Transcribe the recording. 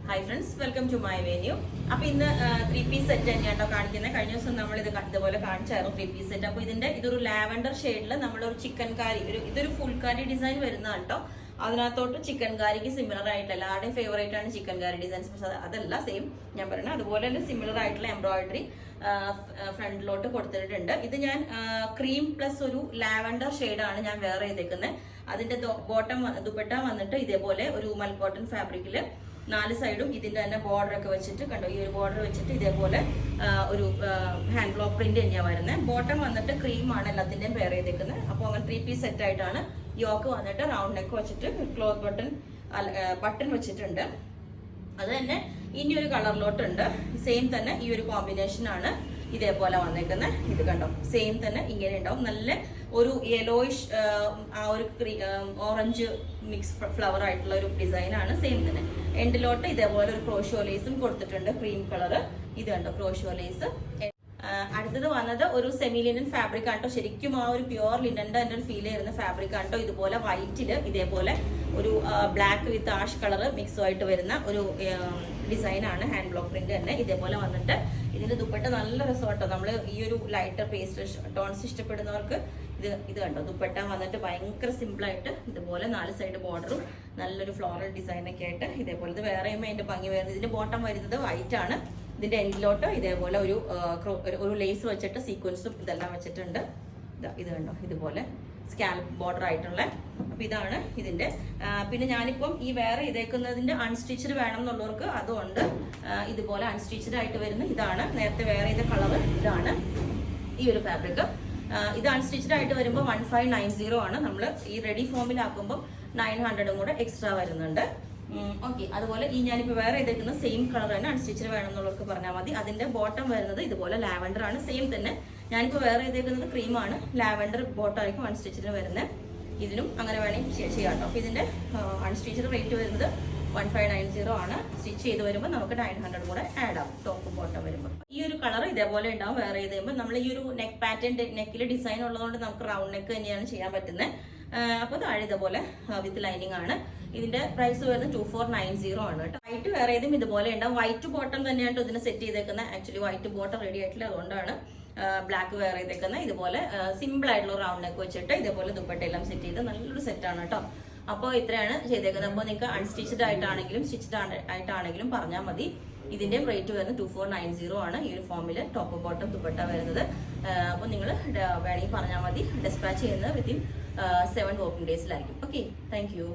Hi friends, welcome to my venue. അപ്പൊ ഇന്ന് 3 piece set തന്നെയാണോ കാണിക്കുന്നത്. കഴിഞ്ഞ ദിവസം നമ്മൾ ഇതുപോലെ കാണിച്ചായിരുന്നു 3 പീസ് സെറ്റ്. അപ്പൊ ഇതൊരു ലാവൻഡർ ഷെയ്ഡിൽ നമ്മളൊരു ചിക്കൻ കാരി, ഇതൊരു ഫുൾ കാരി ഡിസൈൻ വരുന്നതാണ് കേട്ടോ. അതിനകത്തോട്ട് ചിക്കൻ കാരിക്ക് സിമിലർ ആയിട്ട് എല്ലാവരുടെയും ഫേവറേറ്റ് ആണ് ചിക്കൻ കാരി ഡിസൈൻസ്. പക്ഷെ അതല്ല സെയിം ഞാൻ പറയുന്നത്. അതുപോലെ തന്നെ സിമിലർ ആയിട്ടുള്ള എംബ്രോയിഡറി ഫ്രണ്ടിലോട്ട് കൊടുത്തിട്ടുണ്ട്. ഇത് ഞാൻ ക്രീം പ്ലസ് ഒരു ലാവൻഡർ ഷെയ്ഡാണ് ഞാൻ വെയർ ചെയ്തേക്കുന്നത്. അതിന്റെ ബോട്ടം ദുപ്പട്ട വന്നിട്ട് ഇതേപോലെ ഒരു മൽക്കോട്ടൺ ഫാബ്രിക്കില് 4 സൈഡും ഇതിന്റെ തന്നെ ബോർഡർ ഒക്കെ വെച്ചിട്ട് കണ്ടോ, ഈ ഒരു ബോർഡർ വെച്ചിട്ട് ഇതേപോലെ ഒരു ഹാൻഡ് ബ്ലോക്ക് പ്രിന്റ് തന്നെയാണ് വരുന്നത്. ബോട്ടം വന്നിട്ട് ക്രീമാണ് എല്ലാത്തിന്റെയും പെയർ ചെയ്തേക്കുന്നത്. അപ്പോൾ അങ്ങനെ 3 പീസ് സെറ്റ് ആയിട്ടാണ്. യോക്ക് വന്നിട്ട് റൗണ്ട് നെക്ക് വെച്ചിട്ട് ക്ലോത്ത് ബട്ടൺ വെച്ചിട്ടുണ്ട്. അത് തന്നെ ഇനി ഒരു കളറിലോട്ടുണ്ട്. സെയിം തന്നെ ഈ ഒരു കോമ്പിനേഷൻ ആണ് ഇതേപോലെ വന്നേക്കുന്നത്. ഇത് കണ്ടോ, സെയിം തന്നെ ഇങ്ങനെ ഉണ്ടാവും. നല്ല ഒരു യെലോയിഷ് ആ ഒരു ഓറഞ്ച് മിക്സ് ഫ്ലവർ ആയിട്ടുള്ള ഒരു ഡിസൈൻ ആണ്. സെയിം തന്നെ എൻഡിലോട്ട് ഇതേപോലെ ഒരു ക്രോഷോ ലേസും കൊടുത്തിട്ടുണ്ട്, ക്രീം കളർ. ഇത് കണ്ടോ ക്രോഷോ ലേസ്. അടുത്തത് വന്നത് ഒരു സെമി ലിനൻ ഫാബ്രിക് ആട്ടോ. ശരിക്കും ആ ഒരു പ്യുവർ ലിനന്റെ തന്നെ ഒരു ഫീൽ ചെയ്യുന്ന ഫാബ്രിക് ആട്ടോ. ഇതുപോലെ വൈറ്റില് ഇതേപോലെ ഒരു ബ്ലാക്ക് വിത്ത് ആഷ് കളർ മിക്സും ആയിട്ട് വരുന്ന ഒരു ഡിസൈൻ ആണ്. ഹാൻഡ് ബ്ലോക്ക് പ്രിന്റ് തന്നെ ഇതേപോലെ വന്നിട്ട് ഇതിന്റെ ദുപ്പട്ട നല്ല രസമാട്ടോ. നമ്മൾ ഈ ഒരു ലൈറ്റർ പേസ്റ്റൽ ടോൺസ് ഇഷ്ടപ്പെടുന്നവർക്ക് ഇത് കണ്ടോ, ദുപ്പട്ട വന്നിട്ട് ഭയങ്കര സിമ്പിൾ ആയിട്ട് ഇതുപോലെ 4 സൈഡ് ബോർഡറും നല്ലൊരു ഫ്ലോറൽ ഡിസൈൻ ഒക്കെ ആയിട്ട് ഇതേപോലെ. ഇത് വേറെ അതിന്റെ ഭംഗി വരുന്നത്. ഇതിന്റെ ബോട്ടം വരുന്നത് വൈറ്റ് ആണ്. ഇതിന്റെ എൻഡിലോട്ട് ഇതേപോലെ ഒരു ലേസ് വെച്ചിട്ട് സീക്വൻസും ഇതെല്ലാം വെച്ചിട്ടുണ്ട്. ഇത് കണ്ടോ, ഇതുപോലെ സ്കാൽപ്പ് ബോർഡർ ആയിട്ടുള്ള. അപ്പൊ ഇതാണ് ഇതിന്റെ. പിന്നെ ഞാനിപ്പം ഈ വേറെ ഇതേക്കുന്നതിന്റെ അൺസ്റ്റിച്ചഡ് വേണം എന്നുള്ളവർക്ക് അതുകൊണ്ട് ഇതുപോലെ അൺസ്റ്റിച്ചഡ് ആയിട്ട് വരുന്ന ഇതാണ്. നേരത്തെ വേറെ ചെയ്ത കളർ ഇതാണ് ഈ ഒരു ഫാബ്രിക്. ഇത് അൺസ്റ്റിച്ചഡ് ആയിട്ട് വരുമ്പോൾ 1590 ആണ്. നമ്മൾ ഈ റെഡി ഫോമിലാക്കുമ്പോൾ 900 കൂടെ എക്സ്ട്രാ വരുന്നുണ്ട്. ഓക്കെ. അതുപോലെ ഈ ഞാനിപ്പോൾ വേറെ ചെയ്തേക്കുന്ന സെയിം കളർ തന്നെ അൺസ്റ്റിച്ചഡ് വേണം എന്നുള്ളവർക്ക് പറഞ്ഞാൽ മതി. അതിന്റെ ബോട്ടം വരുന്നത് ഇതുപോലെ ലാവൻഡർ ആണ്. സെയിം തന്നെ ഞാനിപ്പോൾ വേറെ ചെയ്തേക്കുന്നത് ക്രീമാണ്. ലാവൻഡർ ബോട്ടം ആയിരിക്കും അൺസ്റ്റിച്ചഡ് വരുന്നത്. ഇതിനും അങ്ങനെ വേണമെങ്കിൽ ചെയ്യാം കേട്ടോ. അപ്പോൾ ഇതിന്റെ അൺസ്റ്റിച്ചഡ് റേറ്റ് വരുന്നത് 1590 ആണ്. സ്റ്റിച്ച് ചെയ്ത് വരുമ്പോൾ നമുക്ക് 900 കൂടെ ആഡ് ആവും ടോപ്പ് ബോട്ടം വരുമ്പോൾ. ഈ ഒരു കളർ ഇതേപോലെ ഉണ്ടാവും. വേറെ ചെയ്ത് കഴിയുമ്പോൾ നമ്മൾ ഈ ഒരു നെക്ക് പാറ്റേൺ നെക്കിൽ ഡിസൈൻ ഉള്ളതുകൊണ്ട് നമുക്ക് റൗണ്ട് നെക്ക് തന്നെയാണ് ചെയ്യാൻ പറ്റുന്നത്. അപ്പോൾ താഴെ ഇതുപോലെ വിത്ത് ലൈനിങ് ആണ്. ഇതിന്റെ പ്രൈസ് വരുന്നത് 2490 ആണ് കേട്ടോ. വൈറ്റ് വേറെ ഏതും ഇതുപോലെ ഉണ്ടാവും. വൈറ്റ് ബോട്ടം തന്നെയാണ് ഇതിന് സെറ്റ് ചെയ്തേക്കുന്നത്. ആക്ച്വലി വൈറ്റ് ബോട്ടം റെഡി ആയിട്ടില്ല, അതുകൊണ്ടാണ് ബ്ലാക്ക് വെയർ ചെയ്തേക്കുന്നത്. ഇതുപോലെ സിമ്പിൾ ആയിട്ടുള്ള റൗണ്ട് നെക്ക് വെച്ചിട്ട് ഇതേപോലെ ദുപ്പട്ട എല്ലാം സെറ്റ് ചെയ്ത് നല്ലൊരു സെറ്റാണ് കേട്ടോ. അപ്പോൾ ഇത്രയാണ് ചെയ്തേക്കുന്നത്. അപ്പോൾ നിങ്ങൾക്ക് അൺസ്റ്റിച്ചഡ് ആയിട്ടാണെങ്കിലും സ്റ്റിച്ചഡ് ആയിട്ടാണെങ്കിലും പറഞ്ഞാൽ മതി. ഇതിന്റെയും റേറ്റ് വരുന്നത് 2490 ആണ്. ഈ ഒരു ഫോമിൽ ടോപ്പ് ബോട്ടം ദുപ്പട്ട വരുന്നത്. അപ്പോൾ നിങ്ങൾ വേണമെങ്കിൽ പറഞ്ഞാൽ മതി. ഡിസ്പാച്ച് ചെയ്യുന്നത് വിത്തിൻ 7 വർക്കിംഗ് ഡേയ്സിലായിരിക്കും. Okay, thank U.